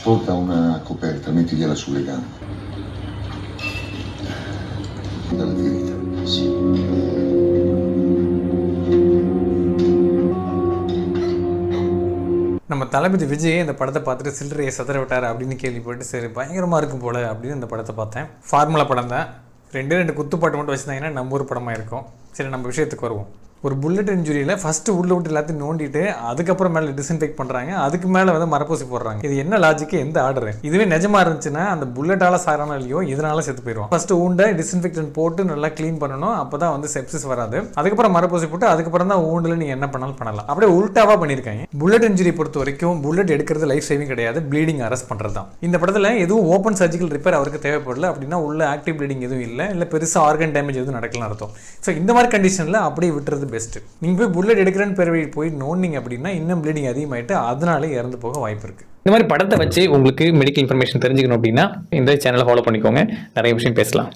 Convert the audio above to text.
Porta una coperta, mettigliela sulle gambe. Dalla ferita. Sì. நம்ம தளபதி விஜய் இந்த படத்தை பார்த்துட்டு சில்லறையை சதற விட்டார் அப்படின்னு கேள்விப்பட்டு சரி பயங்கரமாக இருக்கும் போல் அப்படின்னு இந்த படத்தை பார்த்தேன். ஃபார்முலா படம் தான், ரெண்டு குத்துப்பாட்டு மட்டும் வச்சுருந்தாங்கன்னா நம்ம ஒரு படமாக இருக்கும். சரி, நம்ம விஷயத்துக்கு வருவோம். ஒரு புல்லட் இன்ஜுரியில் ஃபஸ்ட்டு உள்ள விட்டு எல்லாத்தையும் நோண்டிட்டு அதுக்கப்புறம் மேலே டிஸ்இன்ஃபெக்ட் பண்ணுறாங்க, அதுக்கு மேலே வந்து மரப்பூசி போடுறாங்க. இது என்ன லாஜிக்கு, எந்த ஆர்டர்? இதுவே நிஜமாக இருந்துச்சுன்னா அந்த புல்லட்டால் சாரான இல்லையோ இதனால செத்து போயிடுவோம். ஃபஸ்ட்டு ஊண்டை டிஸ்இன்ஃபெக்டன் போட்டு நல்லா க்ளீன் பண்ணணும், அப்போ தான் வந்து செப்சிஸ் வராது. அதுக்கப்புறம் மரப்பூசி போட்டு அதுக்கப்புறம் தான் ஊண்டில் நீங்கள் என்ன பண்ணாலும் பண்ணலாம். அப்படியே உல்ட்டாவாக பண்ணியிருக்காங்க. புல்லட் இன்ஜுரி பொறுத்த வரைக்கும் புல்லட் எடுக்கிறது லைஃப் சேவிங் கிடையாது, ப்ளீடிங் அரெஸ்ட் பண்ணுறது தான். இந்த படத்தில் எதுவும் ஓப்பன் சர்ஜிக்கல் ரிப்பேர் அவருக்கு தேவைப்படல அப்படின்னா உள்ள ஆக்டிவ் ப்ளீடிங் எதுவும் இல்லை பெருசாக ஆர்கன் டேமேஜ் எதுவும் நடக்கலாம் அர்த்தம். ஸோ இந்த மாதிரி கண்டிஷனில் அப்படியே விட்டுறது பெஸ்ட்டு. நீங்கள் போய் புல்லட் எடுக்கிறேன்னு பேர் போய் நோண்டிங்க அப்படின்னா இன்னும் ப்ளீடிங் அதிகமாகிட்டு அதனாலே இறந்து போக வாய்ப்பு இருக்குது. இந்த மாதிரி படத்தை வச்சு உங்களுக்கு மெடிக்கல் இன்ஃபர்மேஷன் தெரிஞ்சுக்கணும் அப்படின்னா இந்த சேனலை ஃபாலோ பண்ணிக்கோங்க, நிறைய விஷயம் பேசலாம்.